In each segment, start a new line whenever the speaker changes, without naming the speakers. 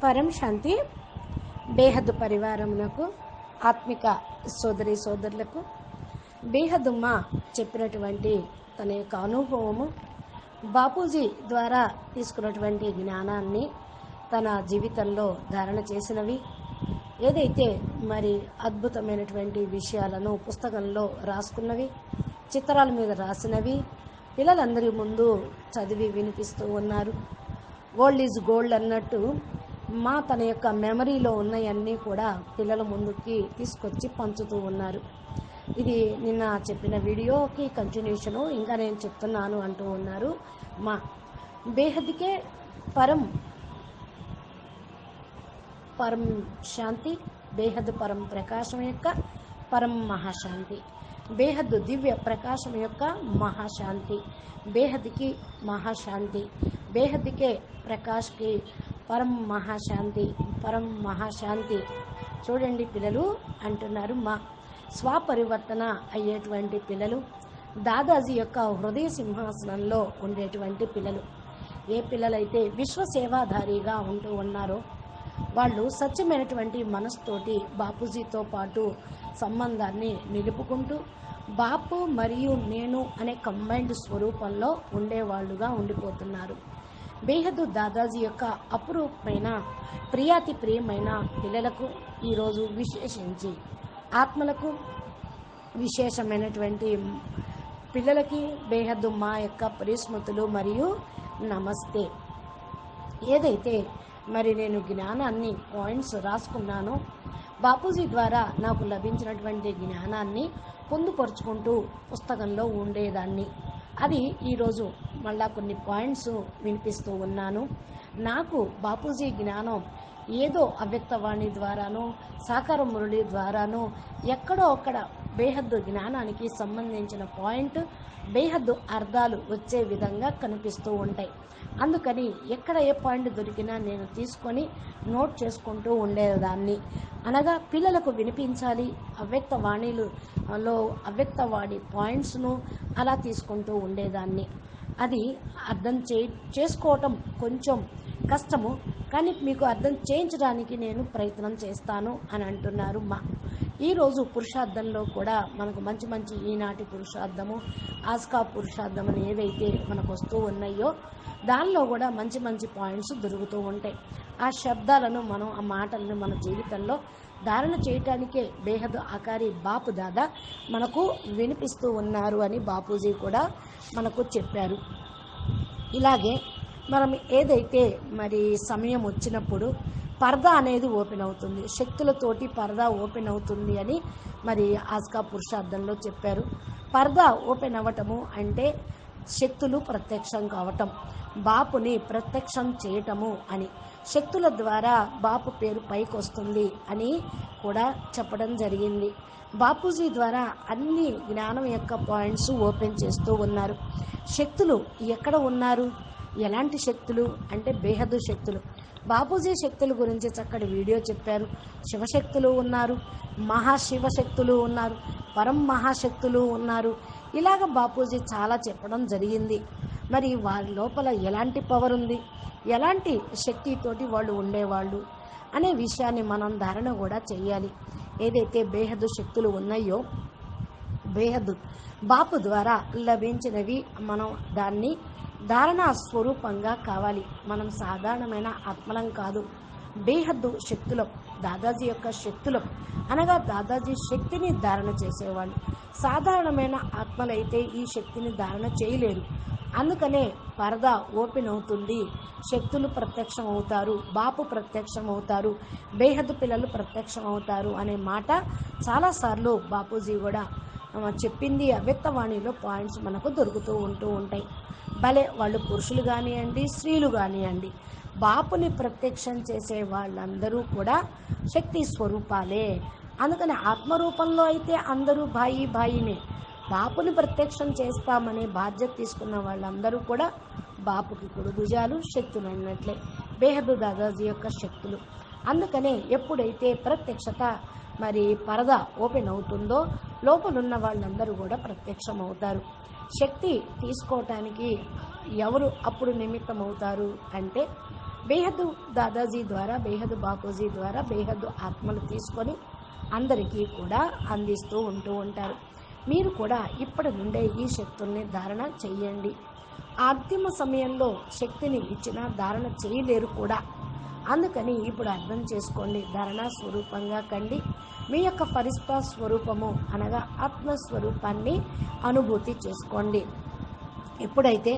పరం శాంతి బేహద్దు పరివారమునకు ఆత్మిక సోదరి సోదరులకు బేహద్దుమ్మ చెప్పినటువంటి తన యొక్క అనుభవము బాపూజీ ద్వారా తీసుకున్నటువంటి జ్ఞానాన్ని తన జీవితంలో ధారణ చేసినవి ఏదైతే మరి అద్భుతమైనటువంటి విషయాలను పుస్తకంలో రాసుకున్నవి చిత్రాల మీద రాసినవి పిల్లలందరి ముందు చదివి వినిపిస్తూ ఉన్నారు. ఓల్డ్ ఈజ్ గోల్డ్ అన్నట్టు తన యొక్క మెమరీలో ఉన్నవన్నీ కూడా పిల్లల ముందుకి తీసుకొచ్చి పంచుతూ ఉన్నారు. ఇది నిన్న చెప్పిన వీడియోకి కంటిన్యూషను ఇంకా నేను చెప్తున్నాను అంటూ ఉన్నారు. బేహద్కే పరం శాంతి, బేహద్ పరం ప్రకాశం యొక్క పరం మహాశాంతి, బేహద్ దివ్య ప్రకాశం యొక్క మహాశాంతి, బేహద్కి మహాశాంతి, బేహద్కే ప్రకాష్కి పరం మహాశాంతి, పరం మహాశాంతి. చూడండి పిల్లలు అంటున్నారు, స్వపరివర్తన అయ్యేటువంటి పిల్లలు, దాదాజీ యొక్క హృదయ సింహాసనంలో ఉండేటువంటి పిల్లలు. ఏ పిల్లలైతే విశ్వసేవాధారిగా ఉంటూ ఉన్నారో వాళ్ళు సత్యమైనటువంటి మనసుతోటి బాపూజీతో పాటు సంబంధాన్ని నిలుపుకుంటూ బాపు మరియు నేను అనే కంబైన్డ్ స్వరూపంలో ఉండేవాళ్ళుగా ఉండిపోతున్నారు. బేహద్దు దాదాజీ యొక్క అపురూపమైన ప్రియాతి ప్రియమైన పిల్లలకు ఈరోజు విశేషించి ఆత్మలకు విశేషమైనటువంటి పిల్లలకి బేహద్దు మా యొక్క పరిస్మృతులు మరియు నమస్తే. ఏదైతే మరి నేను జ్ఞానాన్ని పాయింట్స్ రాసుకున్నానో బాపూజీ ద్వారా నాకు లభించినటువంటి జ్ఞానాన్ని పొందుపరుచుకుంటూ పుస్తకంలో ఉండేదాన్ని. అది ఈరోజు మళ్ళా కొన్ని పాయింట్స్ వినిపిస్తూ ఉన్నాను. నాకు బాపూజీ జ్ఞానం ఏదో అవ్యక్తవాణి ద్వారానో సాకార మురళి ద్వారానో ఎక్కడో అక్కడ బేహద్దు జ్ఞానానికి సంబంధించిన పాయింట్ బేహద్దు అర్థాలు వచ్చే విధంగా కనిపిస్తూ ఉంటాయి. అందుకని ఎక్కడ ఏ పాయింట్ దొరికినా నేను తీసుకొని నోట్ చేసుకుంటూ ఉండేదాన్ని. అనగా పిల్లలకు వినిపించాలి, అవ్యక్తవాణిలో అవ్యక్తవాణి పాయింట్స్ను అలా తీసుకుంటూ ఉండేదాన్ని. అది అర్థం చేసుకోవటం కొంచెం కష్టము, కానీ మీకు అర్థం చేయించడానికి నేను ప్రయత్నం చేస్తాను అని అంటున్నారు. ఈరోజు పురుషార్థంలో కూడా మనకు మంచి మంచి ఈనాటి పురుషార్థము, ఆస్కా పురుషార్థం అని ఏదైతే మనకు వస్తూ ఉన్నాయో దానిలో కూడా మంచి మంచి పాయింట్స్ దొరుకుతూ ఉంటాయి. ఆ శబ్దాలను మనం, ఆ మాటలను మన జీవితంలో ధారణ చేయటానికే బేహద్ ఆకారి బాపు దాదా మనకు వినిపిస్తూ ఉన్నారు అని బాపూజీ కూడా మనకు చెప్పారు. ఇలాగే మనం ఏదైతే మరి సమయం వచ్చినప్పుడు పరదా అనేది ఓపెన్ అవుతుంది, శక్తులతోటి పరదా ఓపెన్ అవుతుంది అని మరి ఆస్కా పురుషార్థంలో చెప్పారు. పరదా ఓపెన్ అవ్వటము అంటే శక్తులు ప్రత్యక్షం కావటం, బాపుని ప్రత్యక్షం చేయటము అని, శక్తుల ద్వారా బాపు పేరు పైకి వస్తుంది అని కూడా చెప్పడం జరిగింది. బాపూజీ ద్వారా అన్ని జ్ఞానం యొక్క పాయింట్స్ ఓపెన్ చేస్తూ ఉన్నారు. శక్తులు ఎక్కడ ఉన్నారు, ఎలాంటి శక్తులు అంటే బేహద్దు శక్తులు. బాపూజీ శక్తుల గురించి చక్కటి వీడియో చెప్పారు. శివశక్తులు ఉన్నారు, మహాశివశక్తులు ఉన్నారు, పరం మహాశక్తులు ఉన్నారు. ఇలాగ బాపూజీ చాలా చెప్పడం జరిగింది. మరి వారి లోపల ఎలాంటి పవర్ ఉంది, ఎలాంటి శక్తితోటి వాళ్ళు ఉండేవాళ్ళు అనే విషయాన్ని మనం ధారణ కూడా చేయాలి. ఏదైతే బేహద్దు శక్తులు ఉన్నాయో బేహద్దు బాపు ద్వారా లభించినవి మనం దాన్ని ధారణా స్వరూపంగా కావాలి. మనం సాధారణమైన ఆత్మలం కాదు, బేహద్దు శక్తులం, దాదాజీ యొక్క శక్తులం. అనగా దాదాజీ శక్తిని ధారణ చేసేవాళ్ళు. సాధారణమైన ఆత్మలైతే ఈ శక్తిని ధారణ చేయలేరు. అందుకనే పరదా ఓపెన్ అవుతుంది, శక్తులు ప్రత్యక్షం అవుతారు, బాపు ప్రత్యక్షం అవుతారు, బేహద్దు పిల్లలు ప్రత్యక్షం అవుతారు అనే మాట చాలాసార్లు బాపూజీ కూడా చెప్పింది. అవ్యక్తవాణిలో పాయింట్స్ మనకు దొరుకుతూ ఉంటూ ఉంటాయి. భలే వాళ్ళు పురుషులు కానివ్వండి, స్త్రీలు కానివ్వండి, బాపుని ప్రత్యక్షం చేసే వాళ్ళందరూ కూడా శక్తి స్వరూపాలే. అందుకని ఆత్మరూపంలో అయితే అందరూ భాయినే. బాపుని ప్రత్యక్షం చేస్తామనే బాధ్యత తీసుకున్న వాళ్ళందరూ కూడా బాపుకి కుడుభుజాలు, శక్తులు అన్నట్లే బేహద్దు దాదాజీ యొక్క శక్తులు. అందుకనే ఎప్పుడైతే ప్రత్యక్షత మరి పరదా ఓపెన్ అవుతుందో లోపలున్న వాళ్ళందరూ కూడా ప్రత్యక్షం అవుతారు. శక్తి తీసుకోవటానికి ఎవరు అప్పుడు నిమిత్తం అవుతారు అంటే బేహద్దు దాదాజీ ద్వారా, బేహద్దు బాపూజీ ద్వారా బేహద్దు ఆత్మలు తీసుకొని అందరికీ కూడా అందిస్తూ ఉంటారు. మీరు కూడా ఇప్పటి నుండే ఈ శక్తుల్ని ధారణ చెయ్యండి. అంతిమ సమయంలో శక్తిని ఇచ్చినా ధారణ చేయలేరు కూడా. అందుకని ఇప్పుడు అర్థం చేసుకోండి, ధారణ స్వరూపంగా కండి. మీ యొక్క పరిస్థ స్వరూపము అనగా ఆత్మస్వరూపాన్ని అనుభూతి చేసుకోండి. ఎప్పుడైతే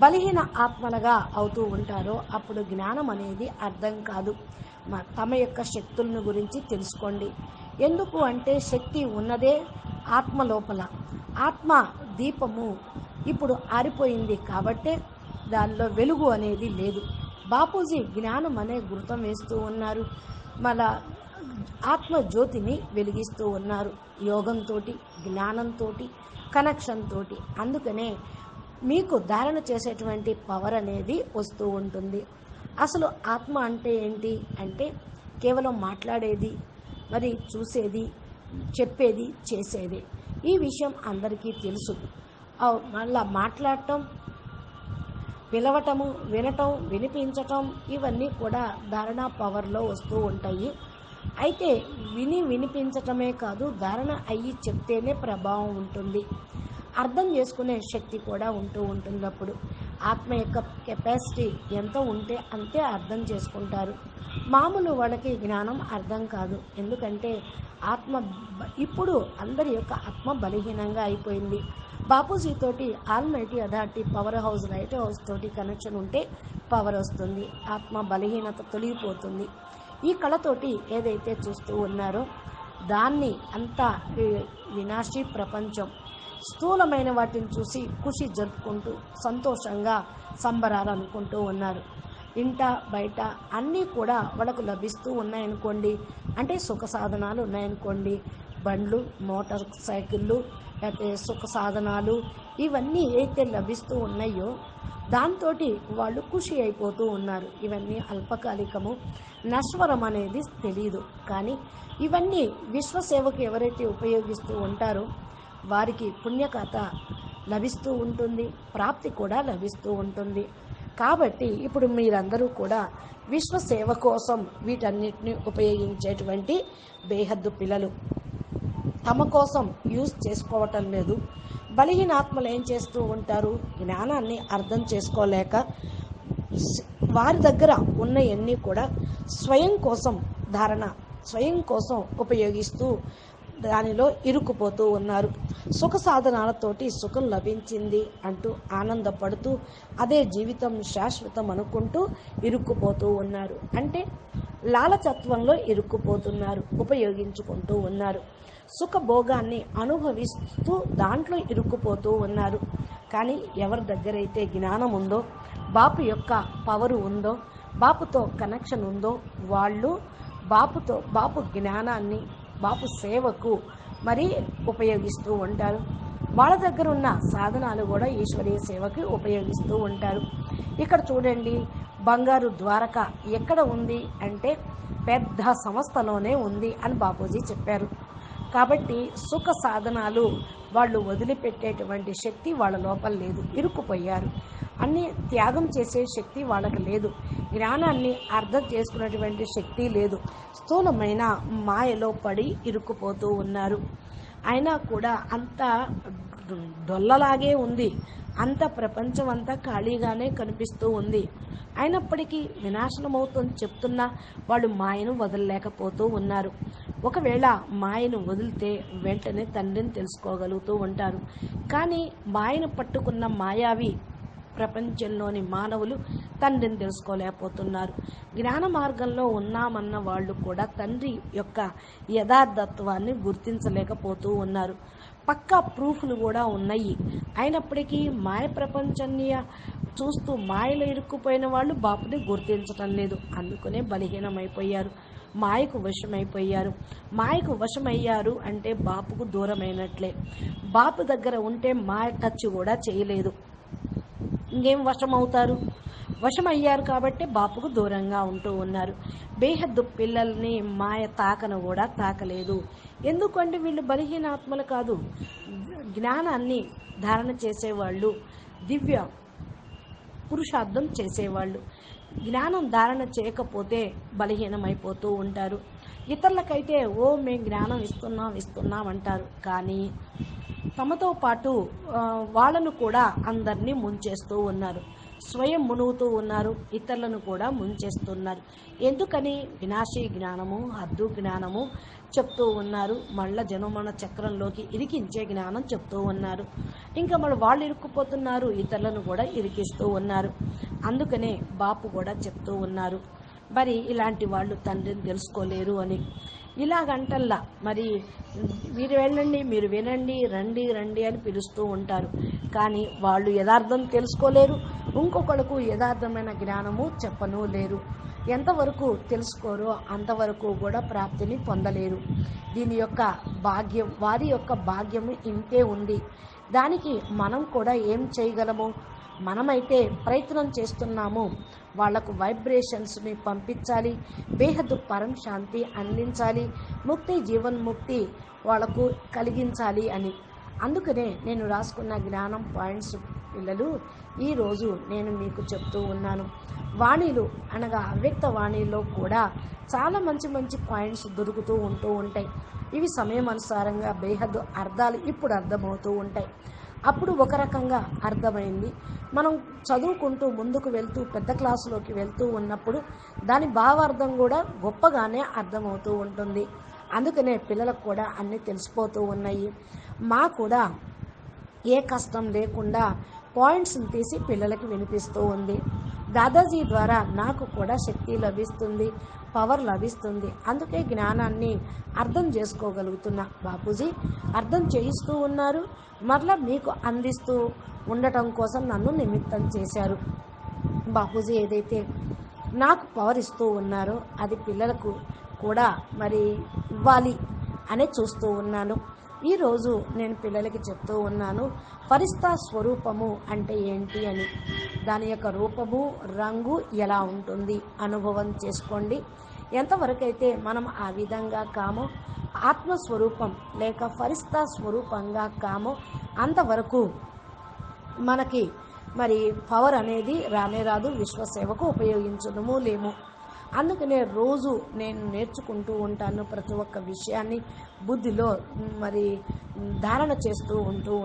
బలహీన ఆత్మలుగా అవుతూ ఉంటారో అప్పుడు జ్ఞానం అనేది అర్థం కాదు. తమ యొక్క శక్తులను గురించి తెలుసుకోండి. ఎందుకు అంటే శక్తి ఉన్నదే ఆత్మ లోపల. ఆత్మ దీపము ఇప్పుడు ఆరిపోయింది కాబట్టే దానిలో వెలుగు అనేది లేదు. బాపూజీ జ్ఞానం అనే గుర్తం వేస్తూ ఉన్నారు, మన ఆత్మ జ్యోతిని వెలిగిస్తూ ఉన్నారు యోగంతో, జ్ఞానంతో, కనెక్షన్ తోటి. అందుకనే మీకు ధారణ చేసేటువంటి పవర్ అనేది వస్తూ ఉంటుంది. అసలు ఆత్మ అంటే ఏంటి అంటే కేవలం మాట్లాడేది, మరి చూసేది, చెప్పేది, చేసేది. ఈ విషయం అందరికీ తెలుసు. మళ్ళా మాట్లాడటం, పిలవటము, వినటం, వినిపించటం ఇవన్నీ కూడా ధారణ పవర్లో వస్తూ ఉంటాయి. అయితే వినిపించటమే కాదు, ధారణ అయ్యి చెప్తేనే ప్రభావం ఉంటుంది. అర్థం చేసుకునే శక్తి కూడా ఉంటుంది. అప్పుడు ఆత్మ యొక్క కెపాసిటీ ఎంత ఉంటే అంతే అర్థం చేసుకుంటారు. మామూలు వాళ్ళకి జ్ఞానం అర్థం కాదు. ఎందుకంటే ఆత్మ ఇప్పుడు అందరి యొక్క ఆత్మ బలహీనంగా అయిపోయింది. బాపూజీ తోటి almighty authority power house, light house తోటి కనెక్షన్ ఉంటే పవర్ వస్తుంది, ఆత్మ బలహీనత తొలగిపోతుంది. ఈ కళతోటి ఏదైతే చూస్తూ ఉన్నారో దాన్ని అంతా వినాశీ ప్రపంచం స్థూలమైన వాటిని చూసి ఖుషి జరుపుకుంటూ సంతోషంగా సంబరాలు అనుకుంటూ ఉన్నారు. ఇంట బయట అన్నీ కూడా వాళ్ళకు లభిస్తూ ఉన్నాయనుకోండి, అంటే సుఖ సాధనాలు ఉన్నాయనుకోండి, బండ్లు, మోటార్ సైకిళ్ళు, లేకపోతే సుఖ సాధనాలు ఇవన్నీ అయితే లభిస్తూ ఉన్నాయో దాంతో వాళ్ళు ఖుషి అయిపోతూ ఉన్నారు. ఇవన్నీ అల్పకాలికము, నశ్వరం అనేది తెలియదు. కానీ ఇవన్నీ విశ్వసేవకు ఎవరైతే ఉపయోగిస్తూ ఉంటారో వారికి పుణ్యకథ లభిస్తూ ఉంటుంది, ప్రాప్తి కూడా లభిస్తూ ఉంటుంది. కాబట్టి ఇప్పుడు మీరందరూ కూడా విశ్వసేవ కోసం వీటన్నిటిని ఉపయోగించేటువంటి బేహద్దు పిల్లలు. తమ కోసం యూజ్ చేసుకోవటం లేదు. బలహీనాత్మలు ఏం చేస్తూ ఉంటారు, జ్ఞానాన్ని అర్థం చేసుకోలేక వారి దగ్గర ఉన్నవన్నీ కూడా స్వయం కోసం ధారణ, స్వయం కోసం ఉపయోగిస్తూ దానిలో ఇరుక్కుపోతూ ఉన్నారు. సుఖ సాధనాలతోటి సుఖం లభించింది అంటూ ఆనందపడుతూ అదే జీవితం శాశ్వతం అనుకుంటూ ఇరుక్కుపోతూ ఉన్నారు. అంటే లాలచత్వంలో ఇరుక్కుపోతున్నారు, ఉపయోగించుకుంటూ ఉన్నారు. సుఖభోగాన్ని అనుభవిస్తూ దాంట్లో ఇరుక్కుపోతూ ఉన్నారు. కానీ ఎవరి దగ్గరైతే జ్ఞానం ఉందో, బాపు యొక్క పవరు ఉందో, బాపుతో కనెక్షన్ ఉందో వాళ్ళు బాపు జ్ఞానాన్ని, బాపు సేవకు మరి ఉపయోగిస్తూ ఉంటారు. వాళ్ళ దగ్గర ఉన్న సాధనాలు కూడా ఈశ్వరీయ సేవకి ఉపయోగిస్తూ ఉంటారు. ఇక్కడ చూడండి, బంగారు ద్వారక ఎక్కడ ఉంది అంటే పెద్ద సంస్థలోనే ఉంది అని బాపూజీ చెప్పారు. కాబట్టి సుఖ సాధనాలు వాళ్ళు వదిలిపెట్టేటువంటి శక్తి వాళ్ళ లోపల లేదు, ఇరుక్కుపోయారు. అన్ని త్యాగం చేసే శక్తి వాళ్ళకి లేదు, జ్ఞానాన్ని అర్థం చేసుకునేటువంటి శక్తి లేదు, స్థూలమైన మాయలో పడి ఇరుక్కుపోతూ ఉన్నారు. అయినా కూడా అంత డొల్లలాగే ఉంది, అంత ప్రపంచం అంతా ఖాళీగానే కనిపిస్తూ ఉంది. అయినప్పటికీ వినాశనమవుతుంది చెప్తున్నా వాళ్ళు మాయను వదలలేకపోతూ ఉన్నారు. ఒకవేళ మాయను వదిలితే వెంటనే తండ్రిని తెలుసుకోగలుగుతూ ఉంటారు. కానీ మాయను పట్టుకున్న మాయావి ప్రపంచంలోని మానవులు తండ్రిని తెలుసుకోలేకపోతున్నారు. జ్ఞాన మార్గంలో ఉన్నామన్న వాళ్ళు కూడా తండ్రి యొక్క యథార్థత్వాన్ని గుర్తించలేకపోతూ ఉన్నారు. పక్కా ప్రూఫ్లు కూడా ఉన్నాయి. అయినప్పటికీ మాయ ప్రపంచాన్ని చూస్తూ మాయలో ఇరుక్కుపోయిన వాళ్ళు బాపుని గుర్తించటం లేదు. అందుకనే బలహీనమైపోయారు, మాయకు వశమైపోయారు. మాయకు వశమయ్యారు అంటే బాపుకు దూరమైనట్లే. బాపు దగ్గర ఉంటే మాయ టచ్ కూడా చేయలేదు, ఇంకేం వశమవుతారు? వశమయ్యారు కాబట్టి బాపుకు దూరంగా ఉంటూ ఉన్నారు. బేహద్దు పిల్లల్ని మాయ తాకను కూడా తాకలేదు. ఎందుకంటే వీళ్ళు బలహీనాత్మలు కాదు, జ్ఞానాన్ని ధారణ చేసేవాళ్ళు, దివ్య పురుషార్థం చేసేవాళ్ళు. జ్ఞానం ధారణ చేయకపోతే బలహీనమైపోతూ ఉంటారు. ఇతరులకైతే మేము జ్ఞానం ఇస్తున్నాం అంటారు. కానీ తమతో పాటు వాళ్ళను కూడా అందరినీ ముంచేస్తూ ఉన్నారు. స్వయం మునుగుతూ ఉన్నారు, ఇతరులను కూడా ముంచేస్తున్నారు. ఎందుకని? వినాశీ జ్ఞానము, హద్దు జ్ఞానము చెప్తూ ఉన్నారు. మళ్ళా జనమన చక్రంలోకి ఇరికించే జ్ఞానం చెప్తూ ఉన్నారు. ఇంకా మళ్ళీ వాళ్ళు ఇరుక్కుపోతున్నారు, ఇతరులను కూడా ఇరికిస్తూ ఉన్నారు. అందుకనే బాపు కూడా చెప్తూ ఉన్నారు, మరి ఇలాంటి వాళ్ళు తండ్రిని తెలుసుకోలేరు అని. ఇలాగంటల్లా మరి మీరు వెళ్ళండి, మీరు వినండి, రండి రండి అని పిలుస్తూ ఉంటారు. కానీ వాళ్ళు యథార్థం తెలుసుకోలేరు, ఇంకొకళ్ళకు యథార్థమైన జ్ఞానము చెప్పను లేరు. ఎంతవరకు తెలుసుకోరో అంతవరకు కూడా ప్రాప్తిని పొందలేరు. దీని యొక్క భాగ్యం, వారి యొక్క భాగ్యము ఇంతే ఉంది. దానికి మనం కూడా ఏం చేయగలము? మనమైతే ప్రయత్నం చేస్తున్నాము, వాళ్లకు వైబ్రేషన్స్ని పంపించాలి, బేహద్దు పరం శాంతి అందించాలి, ముక్తి జీవన్ముక్తి వాళ్లకు కలిగించాలి అని. అందుకనే నేను రాసుకున్న జ్ఞానం పాయింట్స్ పిల్లలు ఈరోజు నేను మీకు చెప్తూ ఉన్నాను. వాణిలు అనగా అవ్యక్త వాణిలో కూడా చాలా మంచి మంచి పాయింట్స్ దొరుకుతూ ఉంటాయి. ఇవి సమయం అనుసారంగా బేహద్దు అర్థాలు ఇప్పుడు అర్థమవుతూ ఉంటాయి. అప్పుడు ఒక రకంగా అర్థమైంది. మనం చదువుకుంటూ ముందుకు వెళ్తూ పెద్ద క్లాసులోకి వెళ్తూ ఉన్నప్పుడు దాని భావార్థం కూడా గొప్పగానే అర్థమవుతూ ఉంటుంది. అందుకనే పిల్లలకు కూడా అన్నీ తెలిసిపోతూ ఉన్నాయి. మా కూడా ఏ కష్టం లేకుండా పాయింట్స్ని తీసి పిల్లలకి వినిపిస్తూ ఉంది. దాదాజీ ద్వారా నాకు కూడా శక్తి లభిస్తుంది, పవర్ లభిస్తుంది. అందుకే జ్ఞానాన్ని అర్థం చేసుకోగలుగుతున్నా. బాపూజీ అర్థం చేయిస్తూ ఉన్నారు, మరలా మీకు అందిస్తూ ఉండటం కోసం నన్ను నిమిత్తం చేశారు. బాపూజీ ఏదైతే నాకు పవర్ ఇస్తూ ఉన్నారో అది పిల్లలకు కూడా మరి ఇవ్వాలి అనే చూస్తూ ఉన్నాను. ఈరోజు నేను పిల్లలకి చెప్తూ ఉన్నాను, ఫరిస్తా స్వరూపము అంటే ఏంటి అని. దాని యొక్క రూపము, రంగు ఎలా ఉంటుంది అనుభవం చేసుకోండి. ఎంతవరకైతే మనం ఆ విధంగా కామో, ఆత్మస్వరూపం లేక ఫరిస్తా స్వరూపంగా కామో అంతవరకు మనకి మరి పవర్ అనేది రానే రాదు, విశ్వసేవకు ఉపయోగించడము లేము. అందుకనే రోజు నేను నేర్చుకుంటూ ఉంటాను, ప్రతి ఒక్క విషయాన్ని బుద్ధిలో మరి ధారణ చేస్తూ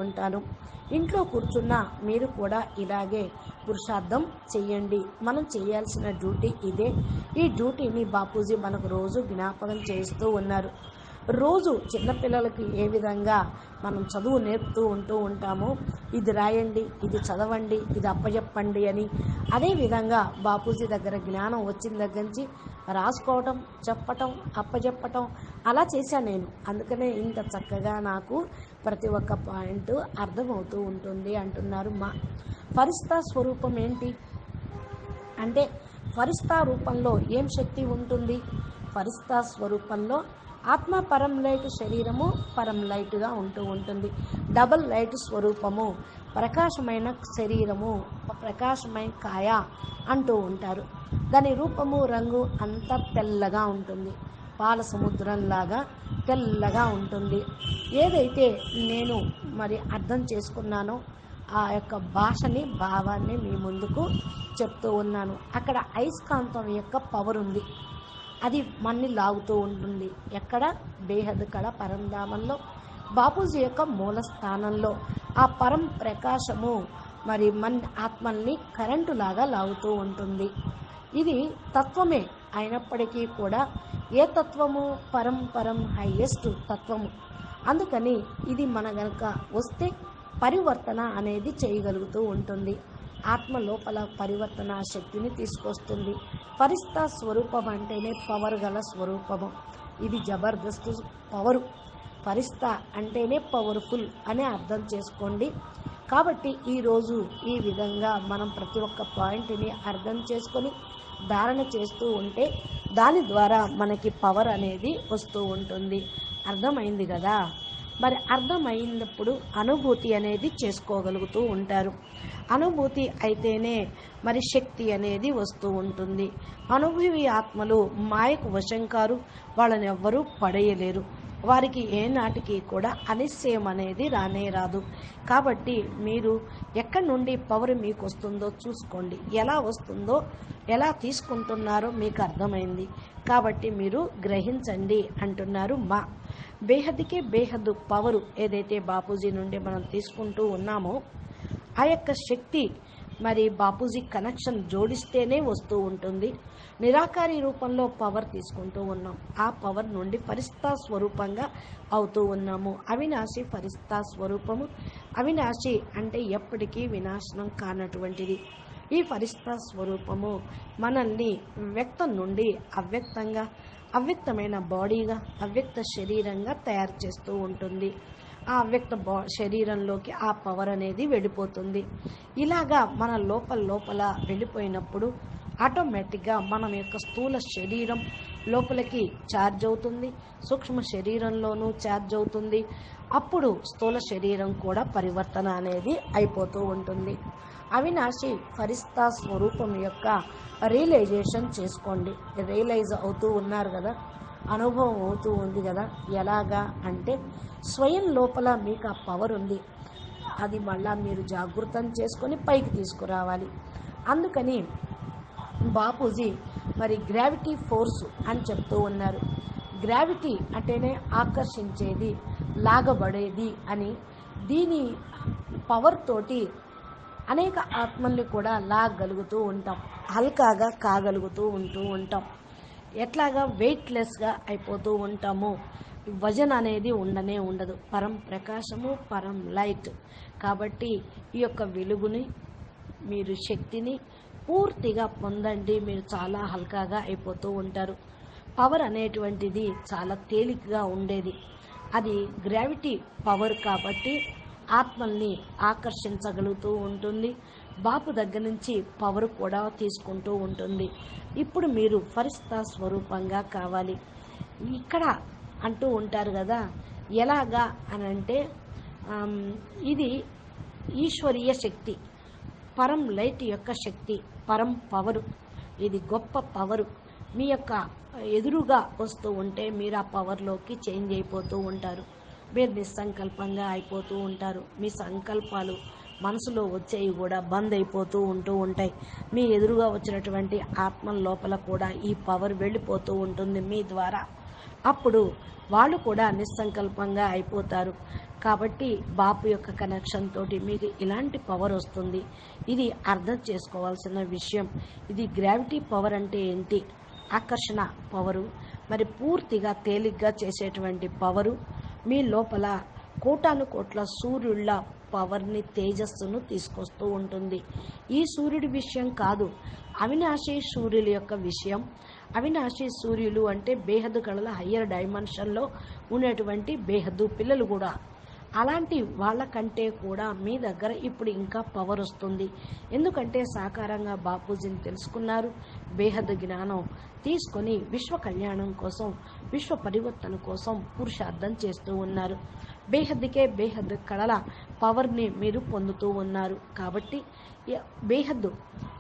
ఉంటాను. ఇంట్లో కూర్చున్న మీరు కూడా ఇలాగే పురుషార్థం చెయ్యండి. మనం చేయాల్సిన డ్యూటీ ఇదే. ఈ డ్యూటీని బాపూజీ మనకు రోజు జ్ఞాపకం చేస్తూ ఉన్నారు. రోజు చిన్నపిల్లలకి ఏ విధంగా మనం చదువు నేర్పుతూ ఉంటామో, ఇది రాయండి, ఇది చదవండి, ఇది అప్పచెప్పండి అని. అదేవిధంగా బాపూజీ దగ్గర జ్ఞానం వచ్చిన దగ్గర నుంచి రాసుకోవటం, చెప్పటం, అప్పచెప్పటం అలా చేశాను నేను. అందుకనే ఇంత చక్కగా నాకు ప్రతి ఒక్క పాయింట్ అర్థమవుతూ ఉంటుంది అంటున్నారు. మా ఫరిస్తా స్వరూపం ఏంటి అంటే, ఫరిస్తా రూపంలో ఏం శక్తి ఉంటుంది? ఫరిస్తా స్వరూపంలో ఆత్మ పరం లైట్, శరీరము పరం లైట్గా ఉంటుంది. డబల్ లైట్ స్వరూపము, ప్రకాశమైన శరీరము, ప్రకాశమైన కాయ అంటూ ఉంటారు. దాని రూపము, రంగు అంతా తెల్లగా ఉంటుంది, పాల సముద్రంలాగా తెల్లగా ఉంటుంది. ఏదైతే నేను మరి అర్థం చేసుకున్నానో ఆ యొక్క భాషని, భావాన్ని మీ ముందుకు చెప్తూ ఉన్నాను. అక్కడ అయస్కాంతం యొక్క పవర్ ఉంది, అది మన్ని లాగుతూ ఉంటుంది. ఎక్కడ? బేహద్ కళ పరంధామంలో, బాపూజీ యొక్క మూల స్థానంలో ఆ పరం ప్రకాశము మరి మన ఆత్మల్ని కరెంటులాగా లాగుతూ ఉంటుంది. ఇది తత్వమే అయినప్పటికీ కూడా ఏ తత్వము? పరం హైయెస్ట్ తత్వము. అందుకని ఇది మన గనక వస్తే పరివర్తన అనేది చేయగలుగుతూ ఉంటుంది. ఆత్మ లోపల పరివర్తన శక్తిని తీసుకొస్తుంది. ఫరిస్తా స్వరూపం అంటేనే పవర్ గల స్వరూపము. ఇది జబర్దస్త్ పవరు. ఫరిస్తా అంటేనే పవర్ఫుల్ అని అర్థం చేసుకోండి. కాబట్టి ఈరోజు ఈ విధంగా మనం ప్రతి ఒక్క పాయింట్ని అర్థం చేసుకొని ధారణ చేస్తూ ఉంటే దాని ద్వారా మనకి పవర్ అనేది వస్తూ ఉంటుంది. అర్థమైంది కదా? మరి అర్థమైనప్పుడు అనుభూతి అనేది చేసుకోగలుగుతూ ఉంటారు. అనుభూతి అయితేనే మరి శక్తి అనేది వస్తూ ఉంటుంది. అనుభవి ఆత్మలు మాయకు వశం కారు, వాళ్ళని ఎవ్వరూ పడేయలేరు. వారికి ఏనాటికి కూడా అనిశ్చయం అనేది రానే రాదు. కాబట్టి మీరు ఎక్కడి నుండి పవర్ మీకు వస్తుందో చూసుకోండి. ఎలా వస్తుందో ఎలా తీసుకుంటున్నారో మీకు అర్థమైంది కాబట్టి మీరు గ్రహించండి అంటున్నారు మా. బేహద్దుకే బేహద్దు పవరు ఏదైతే బాపూజీ నుండి మనం తీసుకుంటూ ఉన్నామో ఆ యొక్క శక్తి మరి బాపూజీ కనెక్షన్ జోడిస్తేనే వస్తూ ఉంటుంది. నిరాకారి రూపంలో పవర్ తీసుకుంటూ ఉన్నాం. ఆ పవర్ నుండి ఫరిస్తా స్వరూపంగా అవుతూ ఉన్నాము. అవినాశి ఫరిస్తా స్వరూపము. అవినాశి అంటే ఎప్పటికీ వినాశనం కానటువంటిది. ఈ ఫరిస్తా స్వరూపము మనల్ని వ్యక్తం నుండి అవ్యక్తంగా, అవ్యక్తమైన బాడీగా, అవ్యక్త శరీరంగా తయారు చేస్తూ ఉంటుంది. ఆ అవ్యక్త శరీరంలోకి ఆ పవర్ అనేది వెళ్ళిపోతుంది. ఇలాగా మన లోపల వెళ్ళిపోయినప్పుడు ఆటోమేటిక్గా మనం యొక్క స్థూల శరీరం లోపలికి ఛార్జ్ అవుతుంది, సూక్ష్మ శరీరంలోనూ ఛార్జ్ అవుతుంది. అప్పుడు స్థూల శరీరం కూడా పరివర్తన అనేది అయిపోతూ ఉంటుంది. అవినాశి ఫరిస్తా స్వరూపం యొక్క రియలైజేషన్ చేసుకోండి. రియలైజ్ అవుతూ ఉన్నారు కదా, అనుభవం అవుతూ ఉంది కదా. ఎలాగా అంటే స్వయం లోపల మీకు ఆ పవర్ ఉంది. అది మళ్ళా మీరు జాగృతం చేసుకొని పైకి తీసుకురావాలి. అందుకని బాపూజీ మరి గ్రావిటీ ఫోర్స్ అని చెప్తూ ఉన్నారు. గ్రావిటీ అంటేనే ఆకర్షించేది, లాగబడేది అని. దీని పవర్ తోటి అనేక ఆత్మల్ని కూడా లాగలుగుతూ ఉంటాం, హల్కాగా కాగలుగుతూ ఉంటాం. ఎట్లాగా వెయిట్లెస్గా అయిపోతూ ఉంటాము. వజన్ అనేది ఉండనే ఉండదు. పరం ప్రకాశము, పరం లైట్. కాబట్టి ఈ యొక్క వెలుగుని, మీరు శక్తిని పూర్తిగా పొందండి. మీరు చాలా హల్కాగా అయిపోతూ ఉంటారు. పవర్ అనేటువంటిది చాలా తేలికగా ఉండేది. అది గ్రావిటీ పవర్ కాబట్టి ఆత్మల్ని ఆకర్షించగలుగుతూ ఉంటుంది. బాపు దగ్గర నుంచి పవర్ కూడా తీసుకుంటూ ఉంటుంది. ఇప్పుడు మీరు ఫరిస్తా స్వరూపంగా కావాలి. ఇక్కడ అంటూ ఉంటారు కదా, ఎలాగా అని అంటే ఇది ఈశ్వరీయ శక్తి, పరం లైట్ యొక్క శక్తి, పరం పవరు. ఇది గొప్ప పవరు. మీ యొక్క ఎదురుగా వస్తూ ఉంటే మీరు ఆ పవర్లోకి చేంజ్ అయిపోతూ ఉంటారు. మీరు నిస్సంకల్పంగా అయిపోతూ ఉంటారు. మీ సంకల్పాలు మనసులో వచ్చేవి కూడా బంద్ అయిపోతూ ఉంటాయి. మీ ఎదురుగా వచ్చినటువంటి ఆత్మ లోపల కూడా ఈ పవర్ వెళ్ళిపోతూ ఉంటుంది మీ ద్వారా. అప్పుడు వాళ్ళు కూడా నిస్సంకల్పంగా అయిపోతారు. కాబట్టి బాపు యొక్క కనెక్షన్ తోటి మీకు ఇలాంటి పవర్ వస్తుంది. ఇది అర్థం చేసుకోవాల్సిన విషయం. ఇది గ్రావిటీ పవర్ అంటే ఏంటి? ఆకర్షణ పవరు. మరి పూర్తిగా తేలిగ్గా చేసేటువంటి పవరు. మీ లోపల కోటాను కోట్ల సూర్యుళ్ళ పవర్ని, తేజస్సును తీసుకొస్తూ ఉంటుంది. ఈ సూర్యుడి విషయం కాదు, అవినాశి సూర్యుల యొక్క విషయం. అవినాశి సూర్యులు అంటే బేహద్దు కళల హయ్యర్ డైమెన్షన్లో ఉన్నటువంటి బేహద్దు పిల్లలు కూడా. అలాంటి వాళ్ళకంటే కూడా మీ దగ్గర ఇప్పుడు ఇంకా పవర్ వస్తుంది. ఎందుకంటే సాకారంగా బాపూజీని తెలుసుకున్నారు. బేహద్దు జ్ఞానం తీసుకొని విశ్వ కళ్యాణం కోసం, విశ్వ పరివర్తన కోసం పురుషార్థం చేస్తూ ఉన్నారు. బేహద్దుకే బేహద్దు కళల పవర్ని మీరు పొందుతూ ఉన్నారు. కాబట్టి బేహద్దు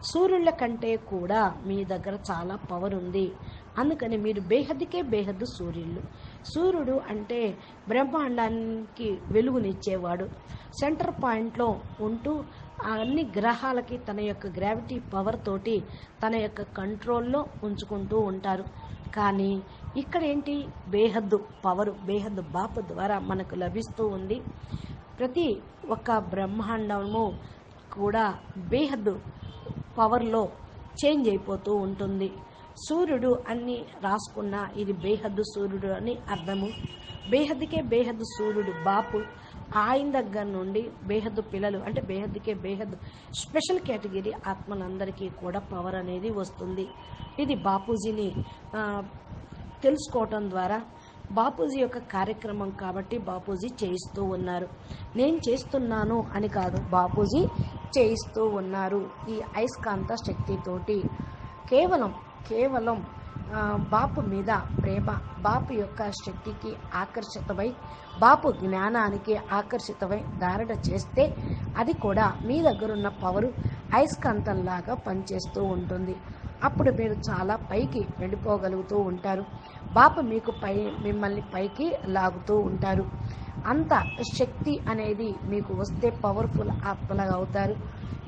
సూర్యుల కంటే కూడా మీ దగ్గర చాలా పవర్ ఉంది. అందుకని మీరు బేహద్దుకే బేహద్దు సూర్యులు. సూర్యుడు అంటే బ్రహ్మాండానికి వెలుగునిచ్చేవాడు. సెంటర్ పాయింట్లో ఉంటూ అన్ని గ్రహాలకి తన యొక్క గ్రావిటీ పవర్ తోటి తన యొక్క కంట్రోల్లో ఉంచుకుంటూ ఉంటారు. కానీ ఇక్కడ ఏంటి? బేహద్దు పవరు, బేహద్దు బాపు ద్వారా మనకు లభిస్తూ ఉంది. ప్రతి ఒక్క బ్రహ్మాండము కూడా బేహద్దు పవర్లో చేంజ్ అయిపోతూ ఉంటుంది. సూర్యుడు అన్ని రాసుకున్న ఇది బేహద్దు సూర్యుడు అని అర్థము. బేహద్దుకే బేహద్దు సూర్యుడు బాపు. ఆయన దగ్గర నుండి బేహద్దు పిల్లలు అంటే బేహద్దుకే బేహద్దు స్పెషల్ కేటగిరీ ఆత్మలందరికీ కూడా పవర్ అనేది వస్తుంది. ఇది బాపూజీని తెలుసుకోవటం ద్వారా, బాపూజీ యొక్క కార్యక్రమం కాబట్టి బాపూజీ చేయిస్తూ ఉన్నారు. నేను చేస్తున్నాను అని కాదు, బాపూజీ చేయిస్తూ ఉన్నారు. ఈ అయస్కాంత శక్తితోటి కేవలం బాపు మీద ప్రేమ, బాపు యొక్క శక్తికి ఆకర్షితమై, బాపు జ్ఞానానికి ఆకర్షితమై ధారణ చేస్తే అది కూడా మీ దగ్గరున్న పవరు అయస్కాంతంలాగా పనిచేస్తూ ఉంటుంది. అప్పుడు మీరు చాలా పైకి వెళ్ళిపోగలుగుతూ ఉంటారు. బాపు మిమ్మల్ని పైకి లాగుతూ ఉంటారు. అంత శక్తి అనేది మీకు వస్తే పవర్ఫుల్ ఆత్మలాగా అవుతారు.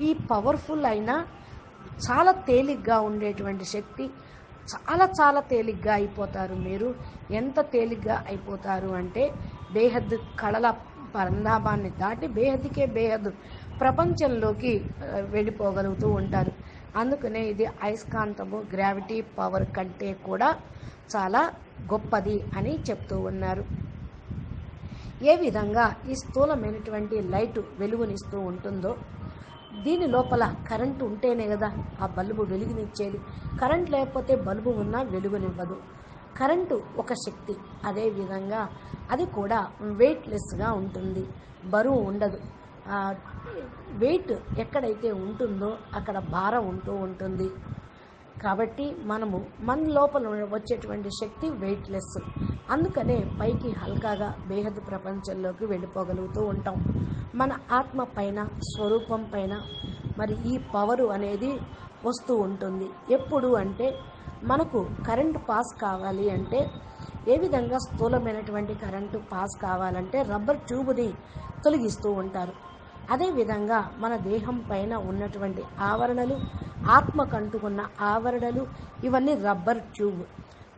ఈ పవర్ఫుల్ అయిన చాలా తేలిగ్గా ఉండేటువంటి శక్తి చాలా చాలా తేలిగ్గా అయిపోతారు. మీరు ఎంత తేలిగ్గా అయిపోతారు అంటే బేహద్ కళల పరంధామాన్ని దాటి బేహద్కే బేహద్ ప్రపంచంలోకి వెళ్ళిపోగలుగుతూ ఉంటారు. అందుకనే ఇది అయస్కాంతము గ్రావిటీ పవర్ కంటే కూడా చాలా గొప్పది అని చెప్తూ ఉన్నారు. ఏ విధంగా ఈ స్థూలమైనటువంటి లైటు వెలుగునిస్తూ ఉంటుందో, దీని లోపల కరెంటు ఉంటేనే కదా ఆ బల్బు వెలుగునిచ్చేది. కరెంట్ లేకపోతే బల్బు ఉన్నా వెలుగునివ్వదు. కరెంటు ఒక శక్తి. అదేవిధంగా అది కూడా వెయిట్లెస్గా ఉంటుంది, బరువు ఉండదు. వెయిట్ ఎక్కడైతే ఉంటుందో అక్కడ భారం ఉంటూ ఉంటుంది. కాబట్టి మన లోపల వచ్చేటువంటి శక్తి వెయిట్లెస్. అందుకనే పైకి హల్కాగా బేహద్ ప్రపంచంలోకి వెళ్ళిపోగలుగుతూ ఉంటాం. మన ఆత్మ పైన, స్వరూపం పైన మరి ఈ పవరు అనేది వస్తూ ఉంటుంది. ఎప్పుడు అంటే మనకు కరెంటు పాస్ కావాలి అంటే, ఏ విధంగా స్థూలమైనటువంటి కరెంటు పాస్ కావాలంటే రబ్బర్ ట్యూబ్ని తొలగిస్తూ ఉంటారు. అదేవిధంగా మన దేహం పైన ఉన్నటువంటి ఆవరణలు, ఆత్మకంటుకున్న ఆవరణలు, ఇవన్నీ రబ్బర్ ట్యూబ్.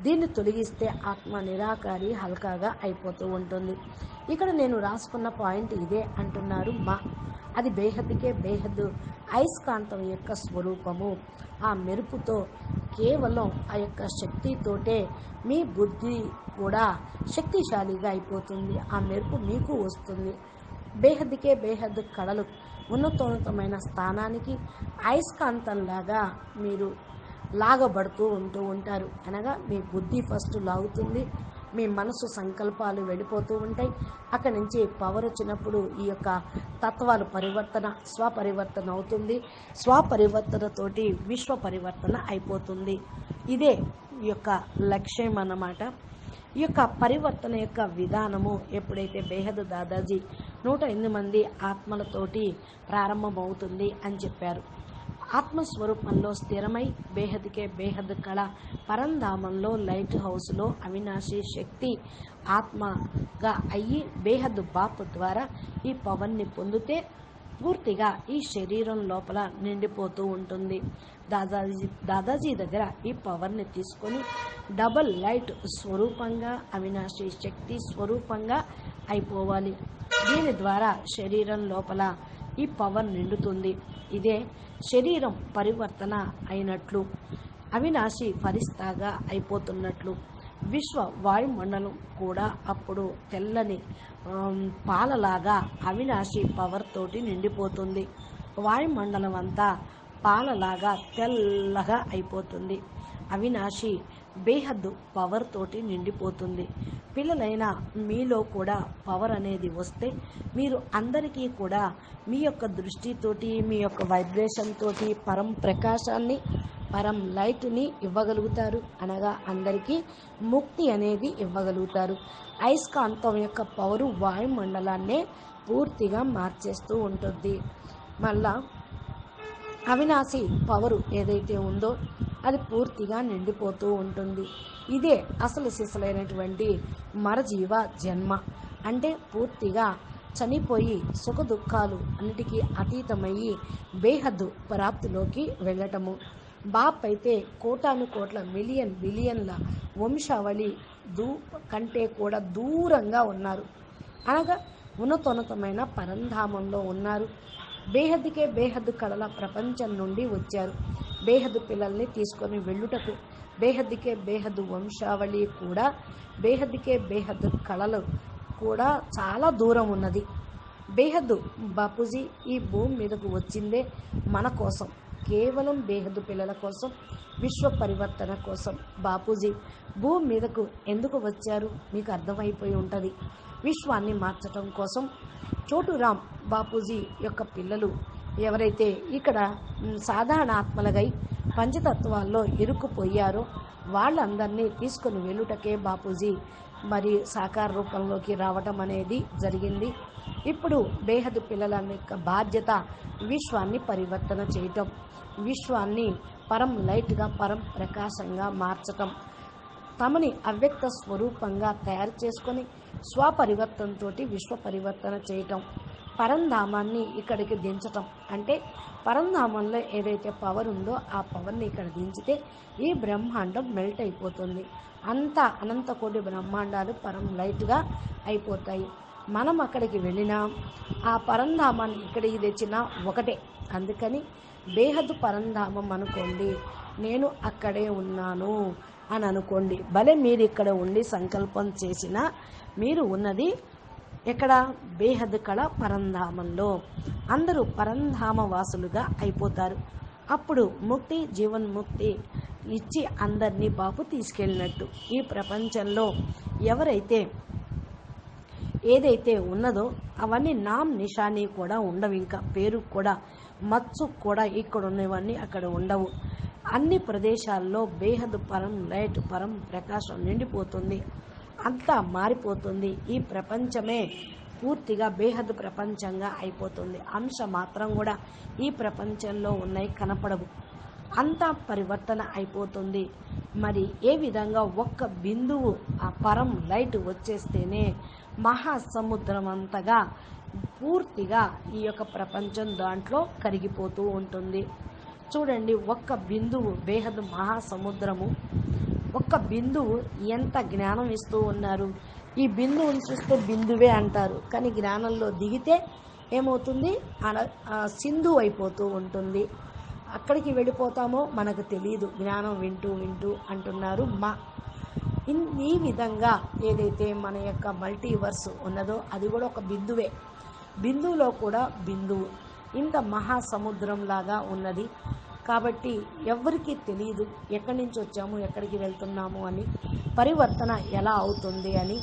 దీన్ని తొలగిస్తే ఆత్మ నిరాకారి హల్కాగా అయిపోతూ ఉంటుంది. ఇక్కడ నేను రాసుకున్న పాయింట్ ఇదే అంటున్నారు అది బేహద్కే బేహద్ అయస్కాంతం యొక్క స్వరూపము. ఆ మెరుపుతో కేవలం ఆ యొక్క శక్తితోటే మీ బుద్ధి కూడా శక్తిశాలిగా అయిపోతుంది. ఆ మెరుపు మీకు వస్తుంది. బేహద్కే బేహద్ కళలు ఉన్నతోన్నతమైన స్థానానికి అయస్కాంతంలాగా మీరు లాగబడుతూ ఉంటారు. అనగా మీ బుద్ధి ఫస్ట్ లాగుతుంది, మీ మనసు సంకల్పాలు వెళ్ళిపోతూ ఉంటాయి. అక్కడి నుంచి పవర్ వచ్చినప్పుడు ఈ యొక్క తత్వాలు పరివర్తన, స్వపరివర్తన అవుతుంది. స్వపరివర్తనతోటి విశ్వ పరివర్తన అయిపోతుంది. ఇదే ఈ యొక్క లక్ష్యం అన్నమాట. ఈ యొక్క పరివర్తన యొక్క విధానము ఎప్పుడైతే బేహద్ దాదాజీ 108 మంది ఆత్మలతోటి ప్రారంభమవుతుంది అని చెప్పారు. ఆత్మస్వరూపంలో స్థిరమై బేహద్కే బేహద్ కళ పరంధామంలో లైట్ హౌస్లో అవినాశి శక్తి ఆత్మగా అయ్యి బేహద్ బాప్ ద్వారా ఈ పవర్ని పొందితే పూర్తిగా ఈ శరీరం లోపల నిండిపోతూ ఉంటుంది. దాదాజీ దగ్గర ఈ పవర్ని తీసుకొని డబల్ లైట్ స్వరూపంగా, అవినాశి శక్తి స్వరూపంగా అయిపోవాలి. దీని ద్వారా శరీరం లోపల ఈ పవర్ నిండుతుంది. ఇదే శరీరం పరివర్తన అయినట్లు, అవినాశి ఫరిస్తాగా అయిపోతున్నట్లు. విశ్వ వాయుమండలం కూడా అప్పుడు తెల్లని పాలలాగా అవినాశి పవర్ తోటి నిండిపోతుంది. వాయుమండలం అంతా పాలలాగా తెల్లగా అయిపోతుంది. అవినాశి బేహద్దు పవర్ తోటి నిండిపోతుంది. పిల్లలైన మీలో కూడా పవర్ అనేది వస్తే మీరు అందరికీ కూడా మీ యొక్క దృష్టితోటి, మీ యొక్క వైబ్రేషన్ తోటి పరం ప్రకాశాన్ని, పరం లైట్ని ఇవ్వగలుగుతారు. అనగా అందరికీ ముక్తి అనేది ఇవ్వగలుగుతారు. అయస్కాంతం యొక్క పవరు వాయుమండలాన్నే పూర్తిగా మార్చేస్తూ ఉంటుంది. మళ్ళా అవినాశి పవరు ఏదైతే ఉందో అది పూర్తిగా నిండిపోతూ ఉంటుంది. ఇదే అసలు సిసలైనటువంటి మరజీవ జన్మ. అంటే పూర్తిగా చనిపోయి సుఖ దుఃఖాలు అన్నిటికీ అతీతమయ్యి బేహద్దు ప్రాప్తిలోకి వెళ్ళటము. బాప్ అయితే కోటాను కోట్ల మిలియన్ బిలియన్ల వంశావళి కంటే కూడా దూరంగా ఉన్నారు. అనగా ఉన్నతోన్నతమైన పరంధామంలో ఉన్నారు. బేహద్కే బేహద్ కళల ప్రపంచం నుండి వచ్చారు. బేహద్ పిల్లల్ని తీసుకొని వెళ్ళుటకు బేహద్కే బేహద్ వంశావళి కూడా, బేహద్కే బేహద్ కళలు కూడా చాలా దూరం ఉన్నది. బేహద్ బాపూజీ ఈ భూమి మీదకు వచ్చిందే మన కోసం, కేవలం బేహద్ పిల్లల కోసం, విశ్వ పరివర్తన కోసం. బాపూజీ భూమి మీదకు ఎందుకు వచ్చారు మీకు అర్థమైపోయి ఉంటుంది. విశ్వాన్ని మార్చటం కోసం. చోటురామ్ బాపూజీ యొక్క పిల్లలు ఎవరైతే ఇక్కడ సాధారణ ఆత్మలగై పంచతత్వాల్లో ఇరుక్కుపోయారో వాళ్ళందరినీ తీసుకొని వెళ్ళుటకే బాపూజీ మరి సాకార రూపంలోకి రావటం అనేది జరిగింది. ఇప్పుడు బేహద్ పిల్లల యొక్క బాధ్యత విశ్వాన్ని పరివర్తన చేయటం, విశ్వాన్ని పరం లైట్గా, పరం ప్రకాశంగా మార్చటం, తమని అవ్యక్త స్వరూపంగా తయారు చేసుకొని స్వపరివర్తనతోటి విశ్వ పరివర్తన చేయటం. పరంధామాన్ని ఇక్కడికి దించటం అంటే పరంధామంలో ఏదైతే పవర్ ఉందో ఆ పవర్ని ఇక్కడ దించితే ఈ బ్రహ్మాండం మెల్ట్ అయిపోతుంది. అంతా అనంత కోటి బ్రహ్మాండాలు పరం లైట్గా అయిపోతాయి. మనం అక్కడికి వెళ్ళినా ఆ పరంధామాన్ని ఇక్కడికి తెచ్చినా ఒకటే. అందుకని బేహద్దు పరంధామం అనుకోండి, నేను అక్కడే ఉన్నాను అని అనుకోండి. భలే మీరు ఇక్కడ ఉండి సంకల్పం చేసినా మీరు ఉన్నది ఎక్కడ? బేహద్ కళ పరంధామంలో. అందరూ పరంధామ వాసులుగా అయిపోతారు. అప్పుడు ముక్తి జీవన్ముక్తి ఇచ్చి అందరినీ బాపు తీసుకెళ్ళినట్టు. ఈ ప్రపంచంలో ఎవరైతే ఏదైతే ఉన్నదో అవన్నీ నామ్ నిషానీ కూడా ఉండవు. ఇంకా పేరు కూడా మచ్చు కూడా ఇక్కడ ఉన్నవన్నీ అక్కడ ఉండవు. అన్ని ప్రదేశాల్లో బేహద్ పరం లైట్ పరం ప్రకాశం నిండిపోతుంది. అంతా మారిపోతుంది. ఈ ప్రపంచమే పూర్తిగా బేహద్ ప్రపంచంగా అయిపోతుంది. అంశ మాత్రం కూడా ఈ ప్రపంచంలో ఉన్నాయి కనపడవు. అంతా పరివర్తన అయిపోతుంది. మరి ఏ విధంగా ఒక్క బిందువు ఆ పరం లైట్ వచ్చేస్తేనే మహాసముద్రం అంతగా పూర్తిగా ఈ యొక్క ప్రపంచం దాంట్లో కరిగిపోతూ ఉంటుంది. చూడండి, ఒక్క బిందువు బేహద్ మహాసముద్రము. ఒక్క బిందువు ఎంత జ్ఞానం ఇస్తూ ఉన్నారు. ఈ బిందువుని చూస్తే బిందువే అంటారు, కానీ జ్ఞానంలో దిగితే ఏమవుతుంది? సింధు అయిపోతూ ఉంటుంది. అక్కడికి వెళ్ళిపోతామో మనకు తెలియదు. జ్ఞానం వింటూ వింటూ అంటున్నారు ఈ విధంగా ఏదైతే మన యొక్క మల్టీవర్స్ ఉన్నదో అది కూడా ఒక బిందువే. బిందువులో కూడా బిందువు ఇంత మహాసముద్రంలాగా ఉన్నది. కాబట్టి ఎవరికి తెలియదు ఎక్కడి నుంచి వచ్చాము ఎక్కడికి వెళ్తున్నాము అని, పరివర్తన ఎలా అవుతుంది అని.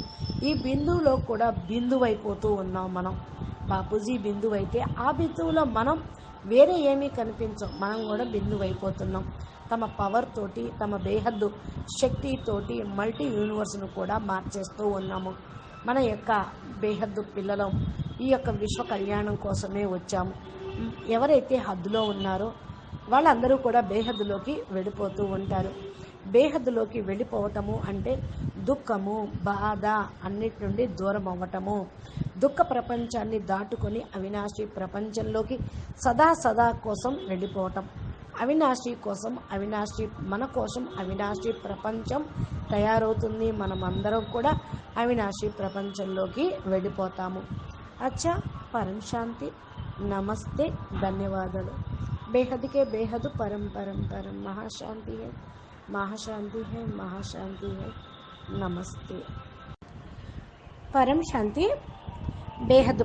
ఈ బిందువులో కూడా బిందువు అయిపోతూ ఉన్నాం మనం. బాపూజీ బిందువు అయితే ఆ బిందువులో మనం వేరే ఏమీ కనిపించం, మనం కూడా బిందువు అయిపోతున్నాం. తమ పవర్ తోటి తమ బేహద్దు శక్తితోటి మల్టీ యూనివర్స్ను కూడా మార్చేస్తూ ఉన్నాము. మన యొక్క బేహద్దు పిల్లలం ఈ యొక్క విశ్వ కళ్యాణం కోసమే వచ్చాము. ఎవరైతే హద్దులో ఉన్నారో వాళ్ళందరూ కూడా బేహద్దులోకి వెళ్ళిపోతూ ఉంటారు. బేహద్దులోకి వెళ్ళిపోవటము అంటే దుఃఖము బాధ అన్నిటి నుండి దూరం అవ్వటము. దుఃఖ ప్రపంచాన్ని దాటుకొని అవినాశి ప్రపంచంలోకి సదా కోసం వెళ్ళిపోవటం. అవినాశి కోసం అవినాశి మన కోసం అవినాశి ప్రపంచం తయారవుతుంది. మనం అందరం కూడా అవినాశి ప్రపంచంలోకి వెళ్ళిపోతాము. అచ్చా, పరం శాంతి. నమస్తే, ధన్యవాదాలు. बेहद के बेहद परम परम परम महाशांति है, महाशांति है, महाशांति है. नमस्ते. परम शांति बेहद